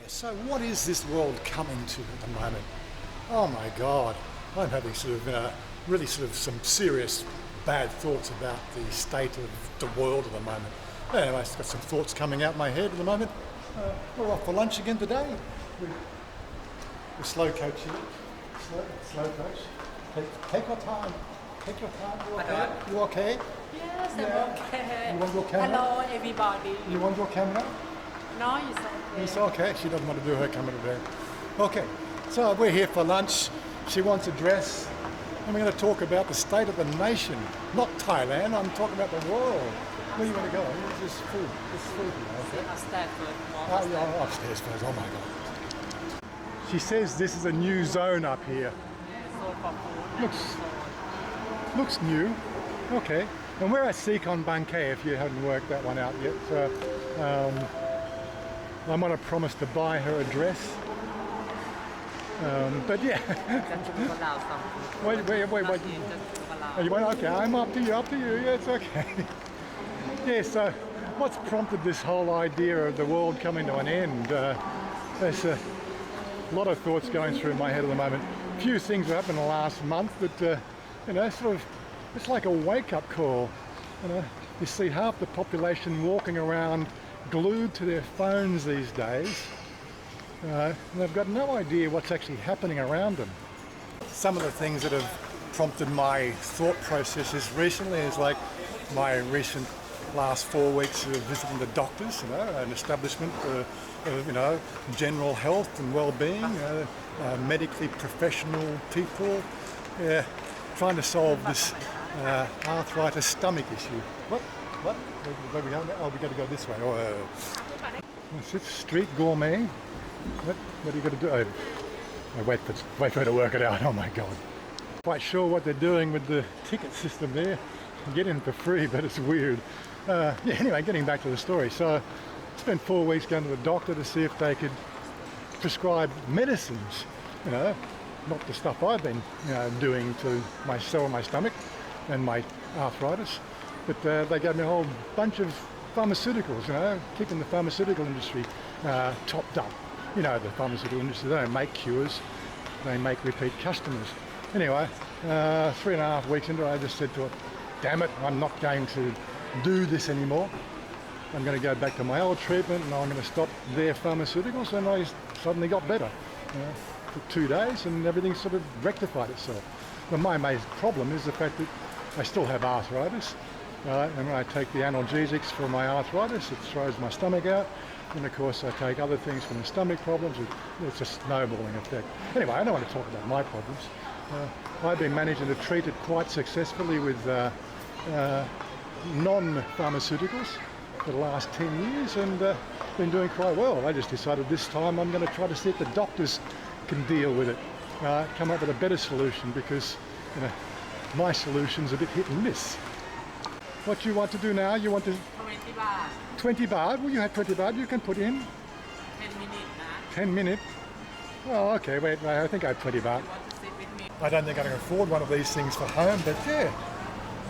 So what is this world coming to at the moment? Oh my God, I'm having really some serious bad thoughts about the state of the world at the moment. Anyway, I've got some thoughts coming out my head at the moment. We're off for lunch again today. We're slow coach here. Slow coach. Take your time. Take your time. You okay? You okay? Yes, Yeah. I'm okay. You want your camera? Hello, everybody. You want your camera? No, it's okay. It's okay. She doesn't want to do her camera today. Okay, so we're here for lunch. She wants a dress. And we're going to talk about the state of the nation. Not Thailand, I'm talking about the world. Where do you want to go? This is food. This is food. Okay. Upstairs first. Yeah, upstairs first. Oh my God. She says this is a new zone up here. So for food. Looks new. Okay. And we're at Sikon Bangkok if you haven't worked that one out yet. So I might have promised to buy her a dress. But yeah. Wait. You want? Okay, I'm up to you. Yeah, it's okay. Yeah, so what's prompted this whole idea of the world coming to an end? There's a lot of thoughts going through my head at the moment. A few things have happened in the last month that, it's like a wake-up call. You see half the population walking around glued to their phones these days. And they've got no idea what's actually happening around them. Some of the things that have prompted my thought processes recently is like my recent last 4 weeks of visiting the doctors, an establishment for general health and well-being, medically professional people, trying to solve this arthritis stomach issue. What? Where are we going? Oh, we got to go this way. It's street gourmet. What are you going to do? Wait for her to work it out. Oh my God. Quite sure what they're doing with the ticket system there. You get in for free, but it's weird. Anyway, getting back to the story. So I spent 4 weeks going to the doctor to see if they could prescribe medicines, not the stuff I've been doing to my stomach and my arthritis, but they gave me a whole bunch of pharmaceuticals, keeping the pharmaceutical industry topped up. The pharmaceutical industry, they don't make cures, they make repeat customers. Anyway, 3.5 weeks into it, I just said to her, damn it, I'm not going to do this anymore. I'm going to go back to my old treatment and I'm going to stop their pharmaceuticals, and I suddenly got better. Took 2 days and everything sort of rectified itself. But my main problem is the fact that I still have arthritis. And when I take the analgesics for my arthritis, it throws my stomach out. And of course I take other things for the stomach problems. It's a snowballing effect. Anyway, I don't want to talk about my problems. I've been managing to treat it quite successfully with non-pharmaceuticals for the last 10 years, and been doing quite well. I just decided this time I'm going to try to see if the doctors can deal with it, come up with a better solution, because my solution's a bit hit and miss. What you want to do now? You want to 20 baht. 20 baht? Well, you have 20 baht. You can put in 10 minutes. 10 minutes. Oh, okay. Wait. I think I have 20 baht. You want to sit with me? I don't think I can afford one of these things for home, but yeah,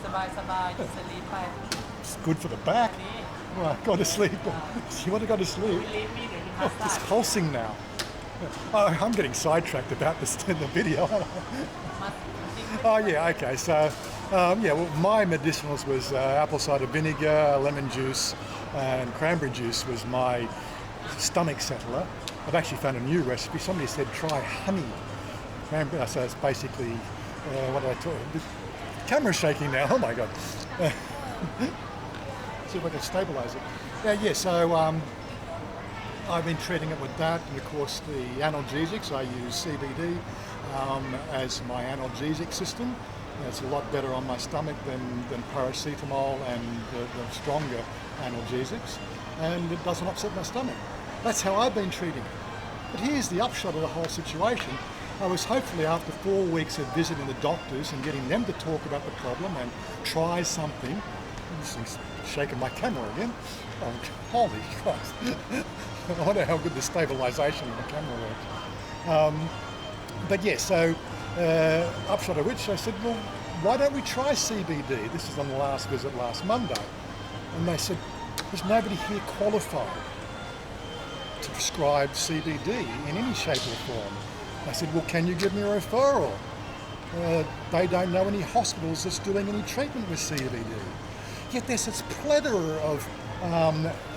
สบายๆ จะรีบไป it's good for the back. Well, go to sleep. You want to go to sleep? Leave meเดี๋ยวที่ Oh, it's pulsing now. Oh, I'm getting sidetracked about this in the video. Oh yeah, okay. So well, my medicinals was apple cider vinegar, lemon juice, and cranberry juice was my stomach settler. I've actually found a new recipe. Somebody said try honey. Cranberry. So it's basically what do I tell you? The camera's shaking now. Oh my God. See if I can stabilise it. So I've been treating it with that, and of course the analgesics. I use CBD as my analgesic system. It's a lot better on my stomach than paracetamol and the stronger analgesics, and it doesn't upset my stomach. That's how I've been treating it. But here's the upshot of the whole situation. I was hopefully, after 4 weeks of visiting the doctors and getting them to talk about the problem and try something. This is shaking my camera again. Oh, holy Christ. I wonder how good the stabilisation of the camera works. Upshot of which I said, well, why don't we try CBD? This is on the last visit last Monday. And they said, there's nobody here qualified to prescribe CBD in any shape or form. I said, well, can you give me a referral? They don't know any hospitals that's doing any treatment with CBD. Yet there's this plethora of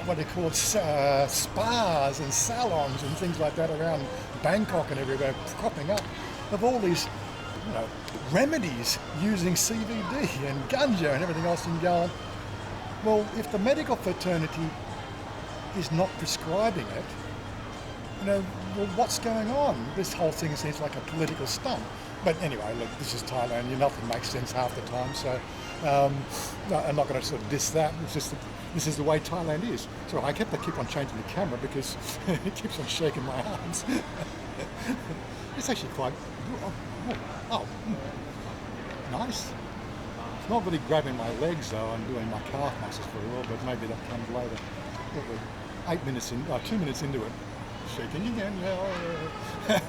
what they call spas and salons and things like that around Bangkok and everywhere cropping up of all these remedies using CBD and ganja and everything else, and going, well, if the medical fraternity is not prescribing it, well, what's going on? This whole thing seems like a political stunt. But anyway, look, this is Thailand. Nothing makes sense half the time, so no, I'm not going to sort of diss that. It's just that this is the way Thailand is. So I keep on changing the camera because it keeps on shaking my arms. It's actually quite... nice. It's not really grabbing my legs though. I'm doing my calf muscles for a while, but maybe that comes later. 2 minutes into it, shaking again. Yeah.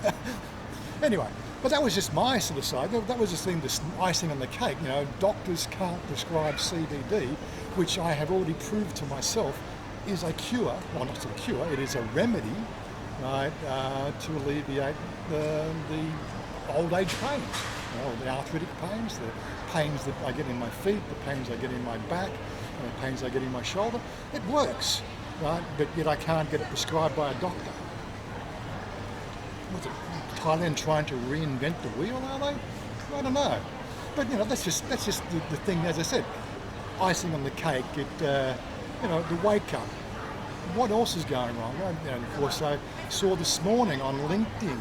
Anyway, but that was just my sort of side. That was just the icing on the cake. Doctors can't prescribe CBD, which I have already proved to myself is a cure. Well, not a cure. It is a remedy, right, to alleviate the old age pains, the arthritic pains, the pains that I get in my feet, the pains I get in my back, the pains I get in my shoulder. It works, right? But yet I can't get it prescribed by a doctor. What's it? Thailand trying to reinvent the wheel, are they? I don't know. But that's just the thing. As I said, icing on the cake. The wake up. What else is going wrong? And of course, I saw this morning on LinkedIn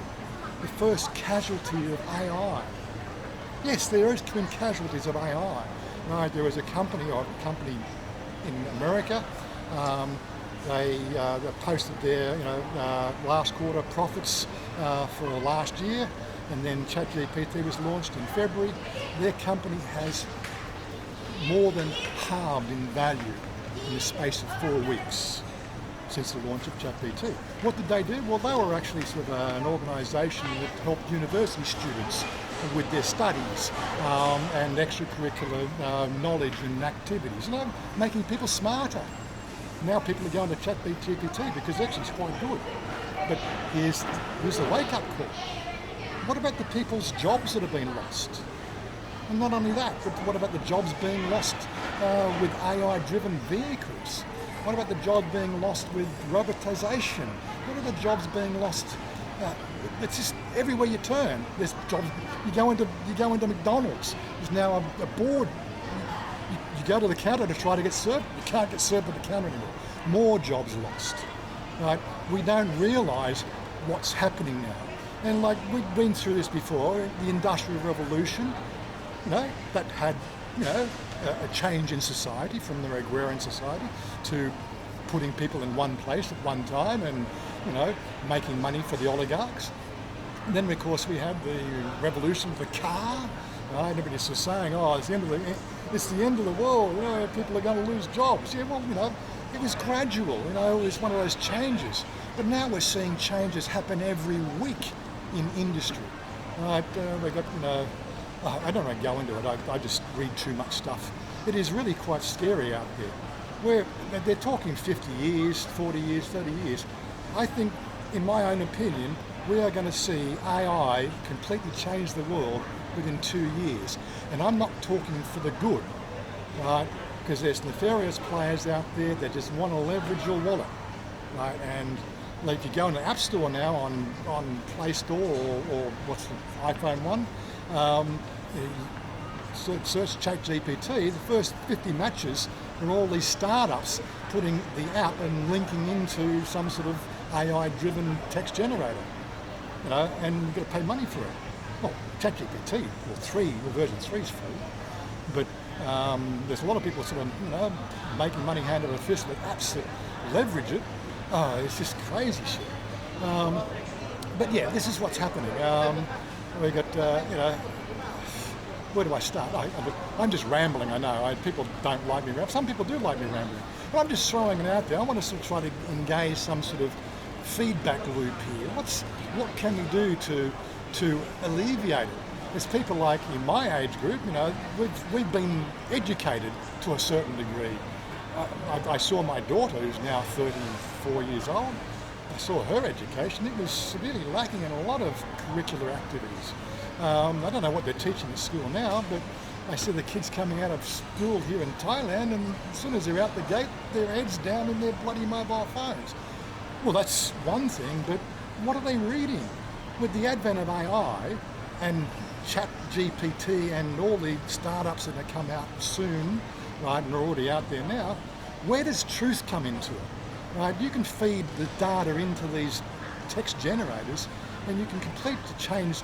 the first casualty of AI. Yes, there has been casualties of AI. Right, there was a company in America. They posted their last quarter profits for last year, and then ChatGPT was launched in February. Their company has more than halved in value in the space of 4 weeks since the launch of ChatGPT. What did they do? Well, they were actually sort of an organisation that helped university students with their studies and extracurricular knowledge and activities, making people smarter. Now people are going to ChatGPT because actually it's quite good. But here's the wake-up call. What about the people's jobs that have been lost? And not only that, but what about the jobs being lost with AI-driven vehicles? What about the jobs being lost with robotisation? What are the jobs being lost? It's just everywhere you turn, there's jobs. You go into McDonald's. There's now a board. You go to the counter to try to get served. You can't get served at the counter anymore. More jobs lost. Right? We don't realise what's happening now. And we've been through this before. The Industrial Revolution, that had a change in society from the agrarian society to putting people in one place at one time and making money for the oligarchs. And then of course we had the revolution of the car. Right? Everybody's just saying, it's the end of the world. People are going to lose jobs. Yeah, well, it was gradual. It was one of those changes. But now we're seeing changes happen every week in industry. Right? We got I don't want to go into it. I just read too much stuff. It is really quite scary out there. They're talking 50 years, 40 years, 30 years. I think, in my own opinion, we are going to see AI completely change the world within 2 years. And I'm not talking for the good, right? Because there's nefarious players out there that just want to leverage your wallet, right? And if you go in the App Store now on Play Store or what's the iPhone 1, search ChatGPT, the first 50 matches are all these startups putting the app and linking into some sort of AI-driven text generator, and you've got to pay money for it. Well, ChatGPT, version 3 is free, but there's a lot of people sort of, making money hand over fist with apps that leverage it. It's just crazy shit. But yeah, this is what's happening. We got, where do I start? I'm just rambling, I know. People don't like me rambling. Some people do like me rambling. But I'm just throwing it out there. I want to sort of try to engage some sort of feedback loop here. What can we do to alleviate it? There's people like in my age group, we've been educated to a certain degree. I saw my daughter, who's now 34 years old, I saw her education, it was severely lacking in a lot of curricular activities. I don't know what they're teaching at school now, but I see the kids coming out of school here in Thailand, and as soon as they're out the gate, their heads down in their bloody mobile phones. Well, that's one thing, but what are they reading? With the advent of AI and Chat GPT and all the startups that are come out soon, right, and are already out there now, where does truth come into it? Right, you can feed the data into these text generators, and you can completely change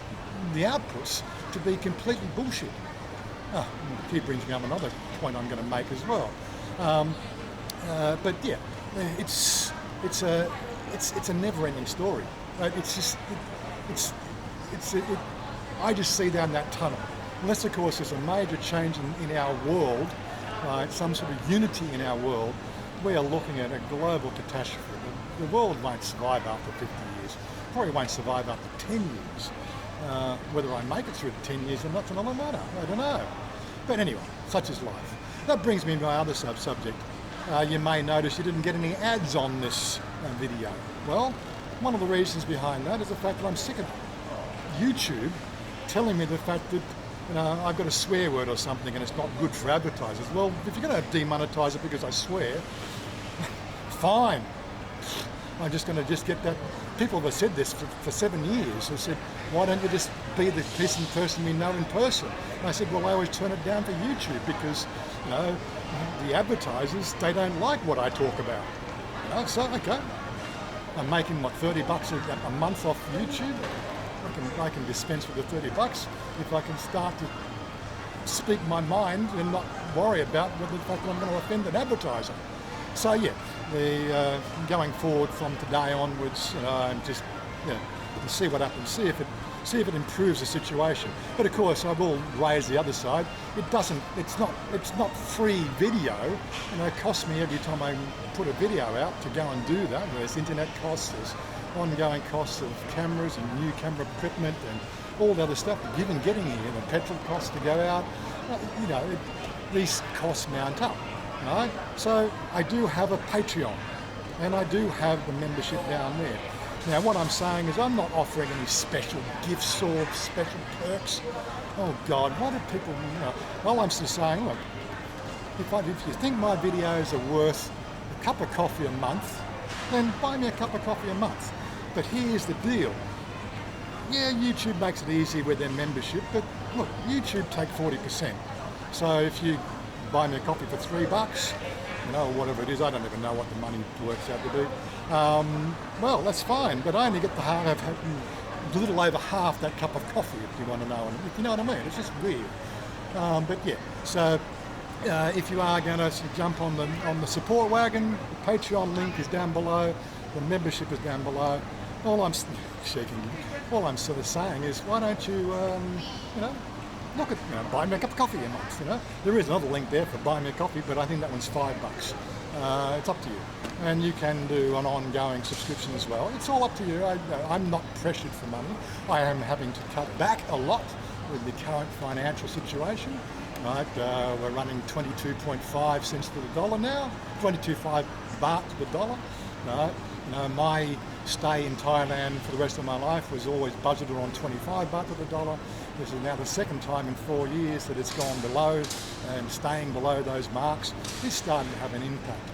the outputs to be completely bullshit. He brings me up another point I'm going to make as well. But yeah, it's a never-ending story. Right? I just see down that tunnel. Unless, of course, there's a major change in our world, right, some sort of unity in our world, we are looking at a global catastrophe. The world won't survive after 50 years. Probably won't survive after 10 years. Whether I make it through the 10 years or not, it's another matter. I don't know. But anyway, such is life. That brings me to my other subject. You may notice you didn't get any ads on this video. Well, one of the reasons behind that is the fact that I'm sick of YouTube telling me the fact that I've got a swear word or something and it's not good for advertisers. Well, if you're going to demonetize it because I swear, fine. I'm just going to get that. People have said this for 7 years. They said, why don't you just be the decent person we know in person? And I said, well, I always turn it down for YouTube because, the advertisers, they don't like what I talk about. So, okay. I'm making, $30 a month off YouTube? I can dispense with the $30 if I can start to speak my mind and not worry about the fact that I'm going to offend an advertiser. So yeah, going forward from today onwards, and just see what happens, see if it improves the situation. But of course, I will raise the other side. It's not free video. It costs me every time I put a video out to go and do that. There's internet costs, there's ongoing costs of cameras and new camera equipment and all the other stuff, even getting here, the petrol costs to go out. These costs mount up. Right? So I do have a Patreon and I do have the membership down there. Now what I'm saying is I'm not offering any special gifts or special perks. Oh God, what do people, well, I'm just saying, look, if you think my videos are worth a cup of coffee a month, then buy me a cup of coffee a month. But here's the deal. Yeah, YouTube makes it easy with their membership, but look, YouTube take 40%. So if you buy me a coffee for $3, whatever it is, I don't even know what the money works out to be. Well, that's fine, but I only get a little over half that cup of coffee, if you want to know. If you know what I mean, it's just weird. But yeah, so if you are going to jump on the support wagon, the Patreon link is down below, the membership is down below. All I'm sort of saying is, why don't you, look at, buy me a cup of coffee a month, There is another link there for buy me a coffee, but I think that one's $5. It's up to you. And you can do an ongoing subscription as well. It's all up to you. I'm not pressured for money. I am having to cut back a lot with the current financial situation. Right, we're running 22.5 cents to the dollar now, 22.5 baht to the dollar. Right, my stay in Thailand for the rest of my life was always budgeted on 25 baht to the dollar. This is now the second time in 4 years that it's gone below, and staying below those marks is starting to have an impact.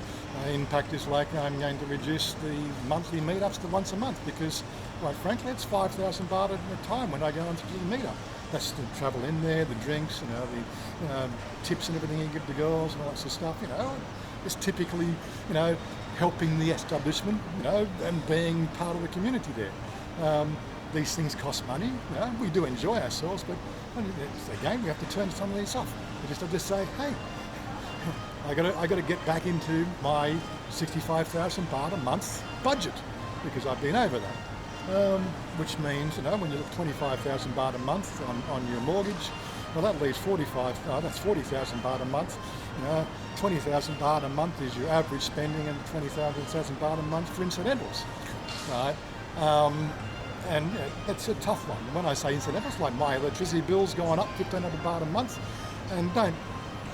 Impact is like I'm going to reduce the monthly meetups to once a month because, quite frankly, it's 5,000 baht at a time when I go into the meetup. That's the travel in there, the drinks, the tips and everything you give the girls and all that sort of stuff. It's typically, helping the establishment, and being part of the community there. These things cost money. We do enjoy ourselves, but again, we have to turn some of these off. We just have to say, hey, I got to get back into my 65,000 baht a month budget because I've been over that. Which means, when you look 25,000 baht a month on your mortgage, well, that leaves that's 40,000 baht a month. 20,000 baht a month is your average spending, and 20,000 baht a month for incidentals, right? And it's a tough one. When I say incidentals, like my electricity bill's going up 1,500 baht a month, and don't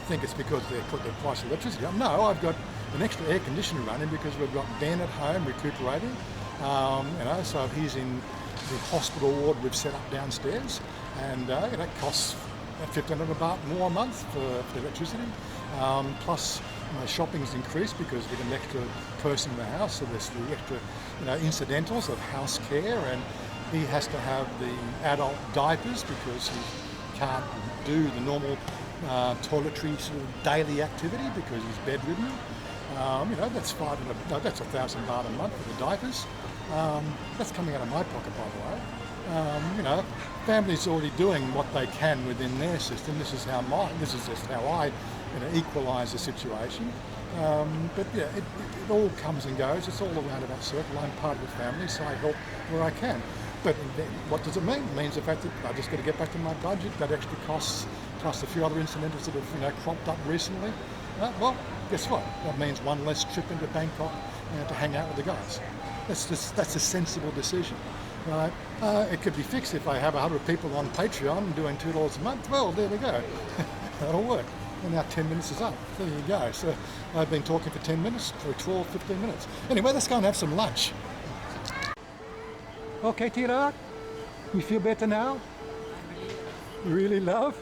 think it's because they put the price of electricity up. No, I've got an extra air conditioner running because we've got Ben at home recuperating. You know, so he's in the hospital ward we've set up downstairs, and it costs 1,500 baht more a month for the electricity. Plus, you know, shopping's increased because we've got an extra person in the house, so there's the extra, you know, incidentals of house care, and he has to have the adult diapers because he can't do the normal toiletry sort of daily activity because he's bedridden. You know, that's 1,000 baht a month for the diapers. That's coming out of my pocket, by the way. You know, families already doing what they can within their system. This is just how I, you know, equalise the situation. But yeah, it all comes and goes. It's all a roundabout circle. I'm part of the family, so I help where I can. But then what does it mean? It means the fact that I just got to get back to my budget, got extra costs, plus a few other incidentals that have, you know, cropped up recently. Well, guess what? That means one less trip into Bangkok, you know, to hang out with the guys. That's a sensible decision, right? It could be fixed if I have 100 people on Patreon doing $2 a month. Well, there we go. That'll work. And now 10 minutes is up. There you go. So I've been talking for 10 minutes, for 12, 15 minutes. Anyway, let's go and have some lunch. Okay, Tirak, you feel better now? You really love?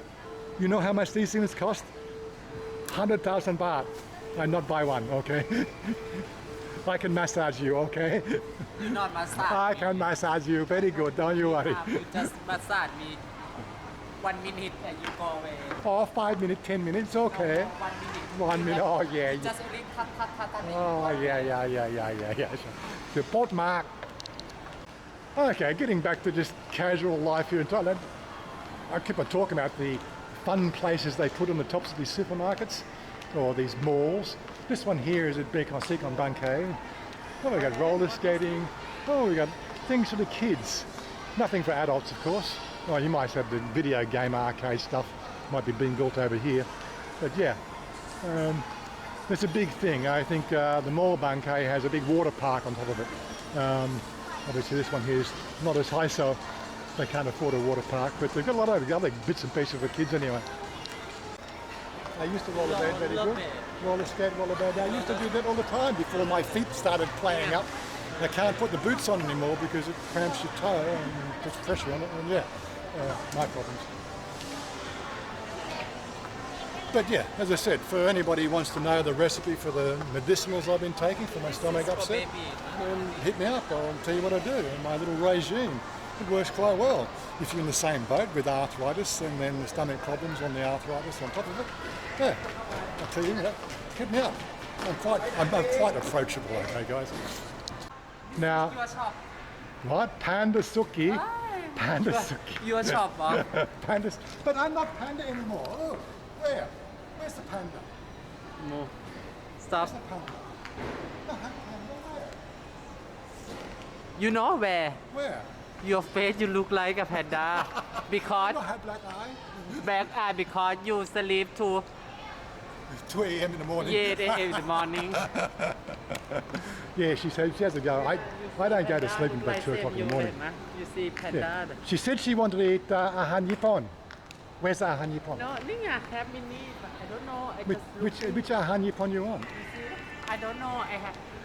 You know how much these things cost? 100,000 baht. I not buy one, okay? I can massage you, okay? You not massage. I can massage you. Very good, don't you worry. You just massage me 1 minute and you go away. Oh, 5 minutes, 10 minutes, okay. 1 minute. 1 minute, oh yeah. Just only cut. Oh yeah. The pot mark. Okay, getting back to just casual life here in Thailand. I keep on talking about the fun places they put on the tops of these supermarkets or these malls. This one here is at PopeKael. Oh, we got roller skating. Oh, we got things for the kids. Nothing for adults, of course. Oh, you might have the video game arcade stuff. Might be being built over here. But yeah, it's a big thing. I think the mall PopeKael has a big water park on top of it. Obviously this one here is not as high, so they can't afford a water park, but they've got a lot of other bits and pieces for kids anyway. I used to rollerblade very good. Roller skate, rollerblade. I used to do that all the time before my feet started playing up. I can't put the boots on anymore because it cramps your toe and puts pressure on it, and yeah, my problems. But yeah, as I said, for anybody who wants to know the recipe for the medicinals I've been taking for my stomach upset, then hit me up. I'll tell you what I do in my little regime. It works quite well. If you're in the same boat with arthritis and then the stomach problems on the arthritis on top of it, yeah, I'll tell you, hit me up. I'm quite approachable, okay, guys. Now, what? Panda Suki? Panda Suki. Your shop, huh? Panda, but I'm not Panda anymore. Oh, where? Where's the Panda? No. Stop. Where's the Panda? No, Panda, where? You know where? Where? Your face, you look like a panda. Because I don't have black eye. black eye because you sleep to 2 a.m. in the morning. 8 a.m. in the morning. Yeah, she said she has to go. I don't go to sleep until 2 o'clock in the morning. You see panda. Yeah. She said she wanted to eat ahan Nippon. Where's the ahan Nippon? No,นี่ไง have mini, but I don't know. I just Which ahan Nippon you want? You see? I don't know.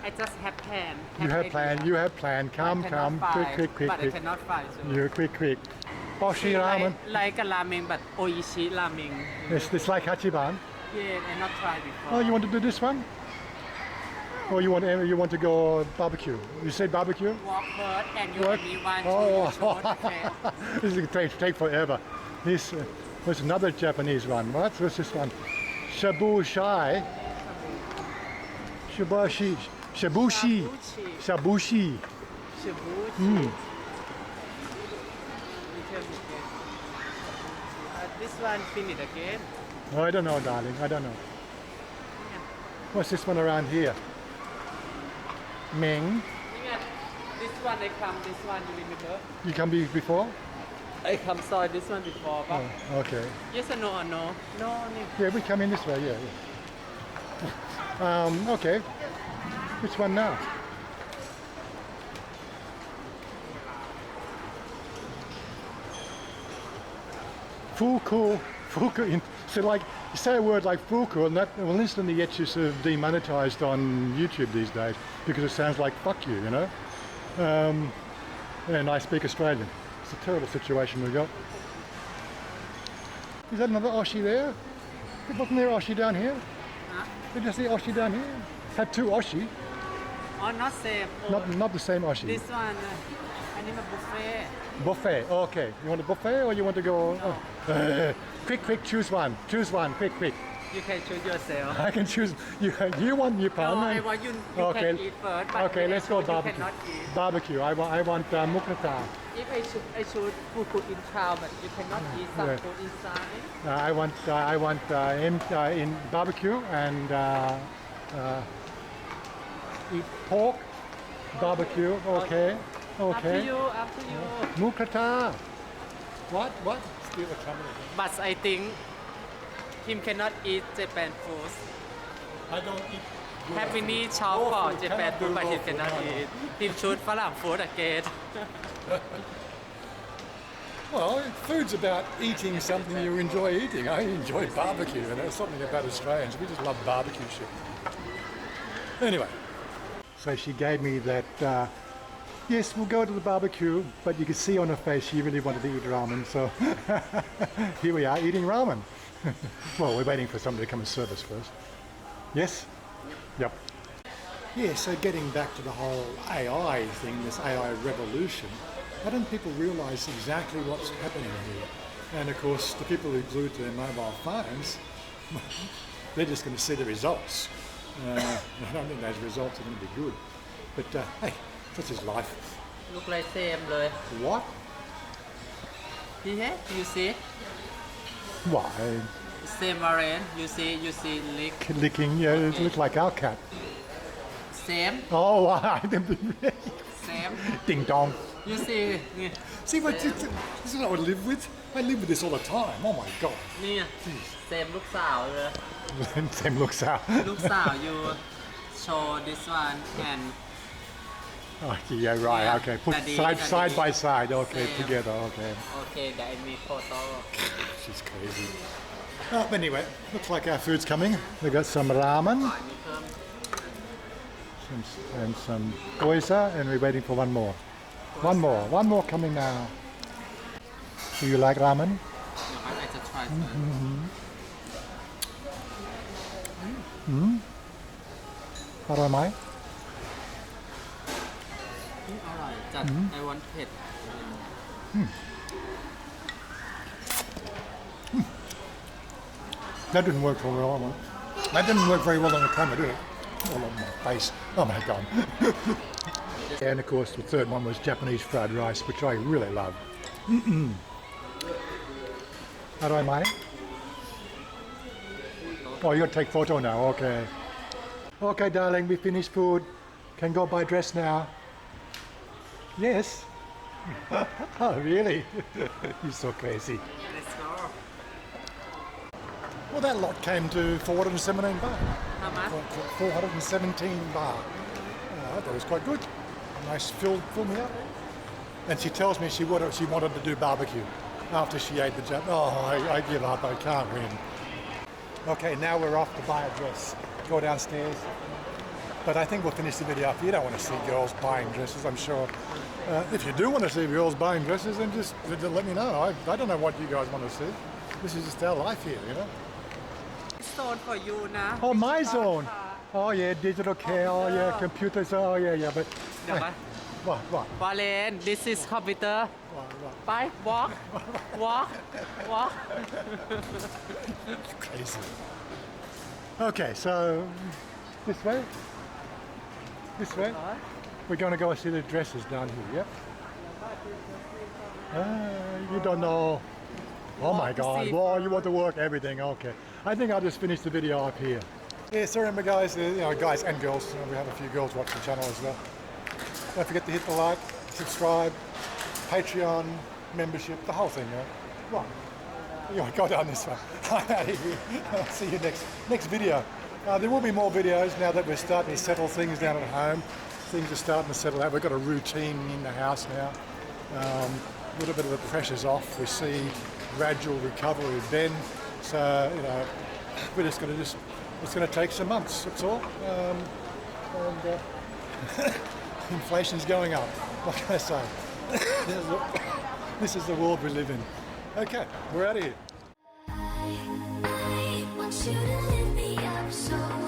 I just have plan. You have plan. idea. You have plan. Come, I cannot find, quick. But I cannot find. So. You quick. Boshi ramen. Like a ramen, but oishi ramen. It's like Hachiban. Yeah, I not tried before. Oh, you want to do this one? Or you want to go barbecue? You said barbecue? Walk first and you What? give me one, Oh, two, okay. This is going to take forever. This was another Japanese one. What's this one? Shabushi. Shabushi. Shabushi. This one finished again. Oh, I don't know, darling. I don't know. What's this one around here? Meng. This one I come, this one you remember? You come before? I come saw this one before, but Oh, okay. yes or no or no? No, Yeah, we come in this way. Yeah. Okay. Which one now? Fuku. So like, you say a word like fuku and that will instantly get you sort of demonetized on YouTube these days because it sounds like fuck you, you know? And I speak Australian. It's a terrible situation we've got. Is that another Aussie there? Wasn't there Aussie down here? Huh? Did you see Aussie down here? Had two Aussie. Oh, not same. Not the same Aussie. This one, I need a buffet. Buffet. Okay. You want a buffet or you want to go? No. Quick. Choose one. Choose one. Quick. You can choose yourself. I can choose. You want your No, partner? I want you Okay. can eat first. But Okay, let's go you barbecue. cannot eat. Barbecue. I want mukrata. If I choose food in town, but you cannot eat some Yeah. food inside. I want in barbecue and eat pork. Barbecue. Okay. Up to you. Mukrata. What? Steal the camera. But I think him cannot eat Japan food. I don't eat. Happily shop for Japan food, but he cannot eat. Him choose ฝรั่ง food again. Well, food's about eating something you enjoy eating. I enjoy barbecue, and there's something about Australians. We just love barbecue shit. Anyway, so she gave me that. Yes, we'll go to the barbecue, but you could see on her face she really wanted to eat ramen. So here we are eating ramen. Well, we're waiting for somebody to come and serve us first. Yes? Yep. Yeah, so getting back to the whole AI thing, this AI revolution, why don't people realise exactly what's happening here? And of course, the people who are glued to their mobile phones, they're just going to see the results. I don't think those results are going to be good. But hey, such is life. Look like same เลย What? Here, you see? Why? Same variant. You see lick. Licking, yeah, it looks like our cat. Same. Oh, I didn't. Same. Ding dong. You see. See, what this is what I live with. I live with this all the time. Oh my god. นี่ same ลูกสาวเลย Same looks out. ลูกสาว you show this one and Oh, yeah, right. Yeah, Okay, put daddy, side daddy. by side. Okay, Same. together. Okay. okay that I make photo. She's crazy. Oh, anyway, looks like our food's coming. We got some ramen มีเพิ่ม and some Wazza, and we're waiting for one more. One more coming now. Do you like ramen? No, I just try first. อร่อยไหม อร่อยจัด I want เผ็ด That didn't work very well. That didn't work very well on the camera, did it? All on my face. Oh my god. And of course, the third one was Japanese fried rice, which I really love. How do I mind? Oh, you got to take photo now. Okay. Okay, darling, we finished food. Can go buy dress now. Yes. Oh, really? You're so crazy. Let's go. Well, that lot came to 417 baht. How much? 417 baht. I thought it was quite good. Nice, fill me up. And she tells me she wanted to do barbecue after she ate the jab. Oh, I give up. I can't win. Okay, now we're off to buy a dress. Go downstairs. But I think we'll finish the video up. You don't want to see girls buying dresses, I'm sure. If you do want to see girls buying dresses, then just let me know. I don't know what you guys want to see. This is just our life here, you know. Zone for you นะ Oh, my zone. Oh yeah, digital care. Oh yeah, computers. Oh yeah. But เดี๋ยวไป what? บอลเลน this is computer What? ไป walk Crazy. Okay, so this way. We're going to go see the dresses down here. Yep. You don't know. Oh my God! See. Wow, you want to work everything? Okay. I think I'll just finish the video up here. Yeah, so remember, guys, guys and girls. We have a few girls watch the channel as well. Don't forget to hit the like, subscribe, Patreon membership, the whole thing. Right. Go down this way. I'm out of here. I'll see you next video. There will be more videos now that we're starting to settle things down at home. Things are starting to settle out. We've got a routine in the house now. A little bit of the pressure's off. We see gradual recovery of Ben. So, we're just going to it's going to take some months, that's all. And inflation's going up. What can I say? This is the world we live in. Okay, we're out of here. I want you to lift me up so